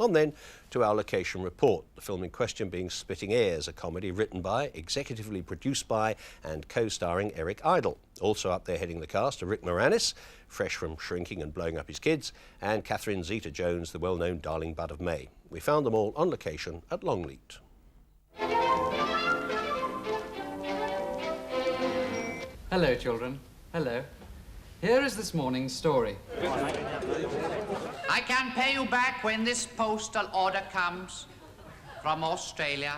On then to our location report, the film in question being Splitting Heirs, a comedy written by, executively produced by and co-starring Eric Idle. Also up there heading the cast are Rick Moranis, fresh from shrinking and blowing up his kids, and Catherine Zeta-Jones, the well-known Darling Bud of May. We found them all on location at Longleat. Hello, children. Hello. Here is this morning's story. I can pay you back when this postal order comes from Australia.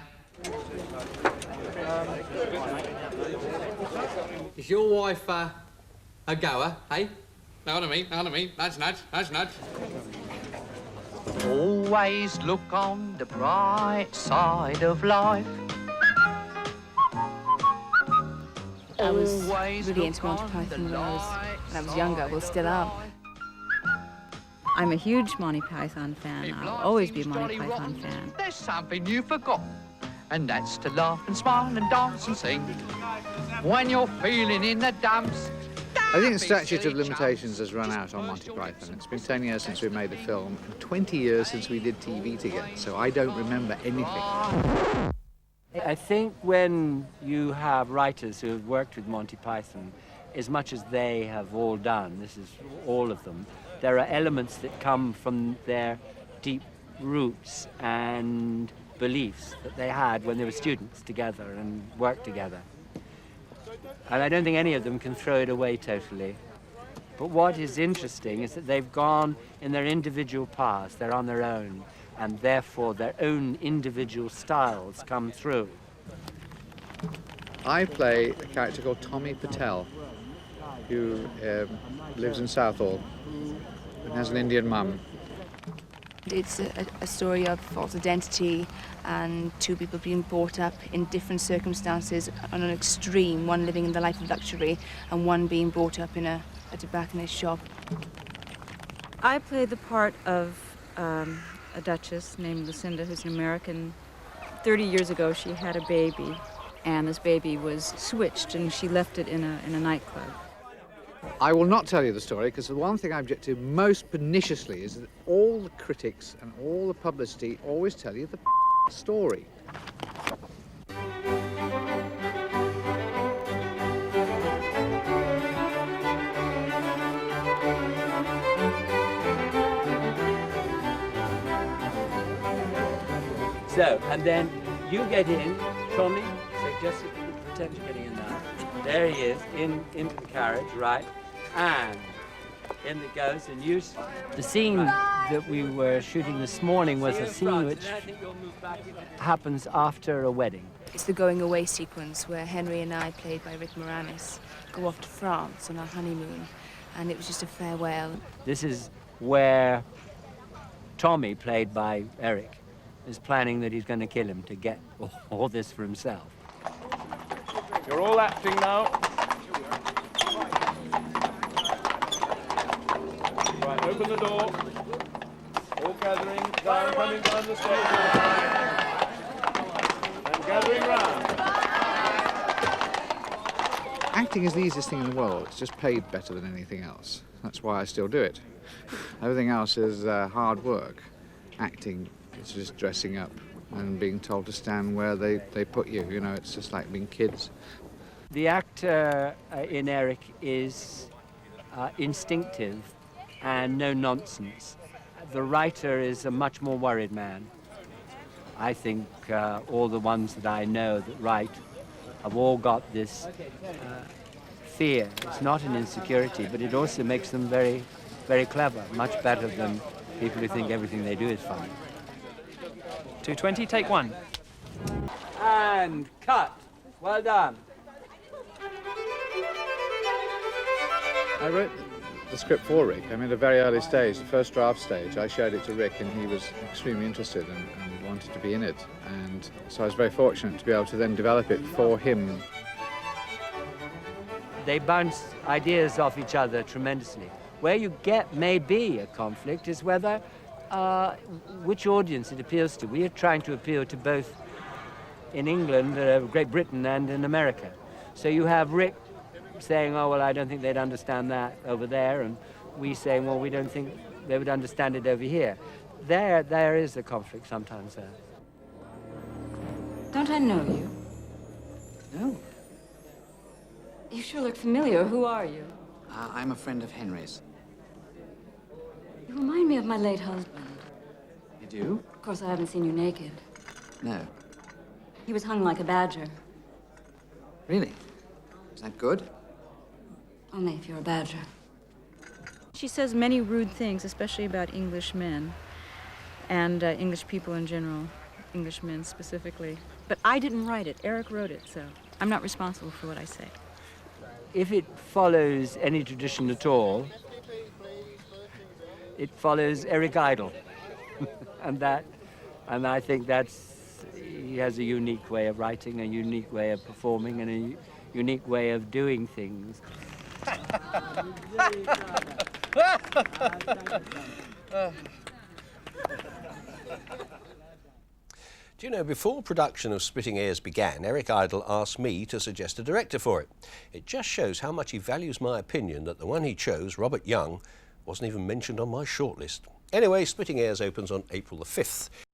Is your wife a goer, hey? No, what I mean. Nudge, nudge. Always look on the bright side of life. I was really into Monty Python when I was younger, well, still am. I'm a huge Monty Python fan. I'll always be a Monty Python fan. There's something you forgot, and that's to laugh and smile and dance and sing. When you're feeling in the dumps. I think the statute of limitations has run out on Monty Python. It's been 10 years since we made the film, and 20 years since we did TV together, so I don't remember anything. I think when you have writers who have worked with Monty Python, as much as they have all done, this is all of them, there are elements that come from their deep roots and beliefs that they had when they were students together and worked together. And I don't think any of them can throw it away totally. But what is interesting is that they've gone in their individual paths, they're on their own, and therefore their own individual styles come through. I play a character called Tommy Patel, who lives in Southall and has an Indian mum. It's a story of false identity and two people being brought up in different circumstances on an extreme, one living in the life of luxury and one being brought up in a tobacconist shop. I played the part of a duchess named Lucinda, who's an American. 30 years ago, she had a baby, and this baby was switched, and she left it in a nightclub. I will not tell you the story, because the one thing I object to most perniciously is that all the critics and all the publicity always tell you the story. So, and then you get in, Tommy, so just pretend you're getting in now. There he is, into the carriage, right, and in it goes, and you... The scene that we were shooting this morning was a scene which happens after a wedding. It's the going away sequence where Henry and I, played by Rick Moranis, go off to France on our honeymoon, and it was just a farewell. This is where Tommy, played by Eric, is planning that he's going to kill him to get all this for himself. You're all acting now. Right, open the door. All gathering down, coming down the stage. And gathering round. Acting is the easiest thing in the world. It's just paid better than anything else. That's why I still do it. Everything else is hard work. Acting is just dressing up and being told to stand where they put you. You know, it's just like being kids. The actor in Eric is instinctive and no nonsense. The writer is a much more worried man. I think all the ones that I know that write have all got this fear. It's not an insecurity, but it also makes them very, very clever, much better than people who think everything they do is funny. 220, take one. And cut. Well done. I wrote the script for Rick. I mean, at a very early stage, the first draft stage, I showed it to Rick and he was extremely interested and wanted to be in it. And so I was very fortunate to be able to then develop it for him. They bounce ideas off each other tremendously. Where you get maybe a conflict is whether which audience it appeals to. We are trying to appeal to both in England, Great Britain, and in America. So you have Rick saying, oh, well, I don't think they'd understand that over there, and we saying, well, we don't think they would understand it over here. there is a conflict sometimes there. Don't I know you? No. You sure look familiar. Who are you? I'm a friend of Henry's. You remind me of my late husband. You do? Of course, I haven't seen you naked. No. He was hung like a badger. Really? Is that good? Only if you're a badger. She says many rude things, especially about English men and English people in general, English men specifically. But I didn't write it. Eric wrote it, so I'm not responsible for what I say. If it follows any tradition at all, it follows Eric Idle. and I think he has a unique way of writing, a unique way of performing, and a unique way of doing things. Do you know, before production of Splitting Heirs began, Eric Idle asked me to suggest a director for it. It just shows how much he values my opinion that the one he chose, Robert Young, wasn't even mentioned on my shortlist. Anyway, Splitting Heirs opens on April the 5th.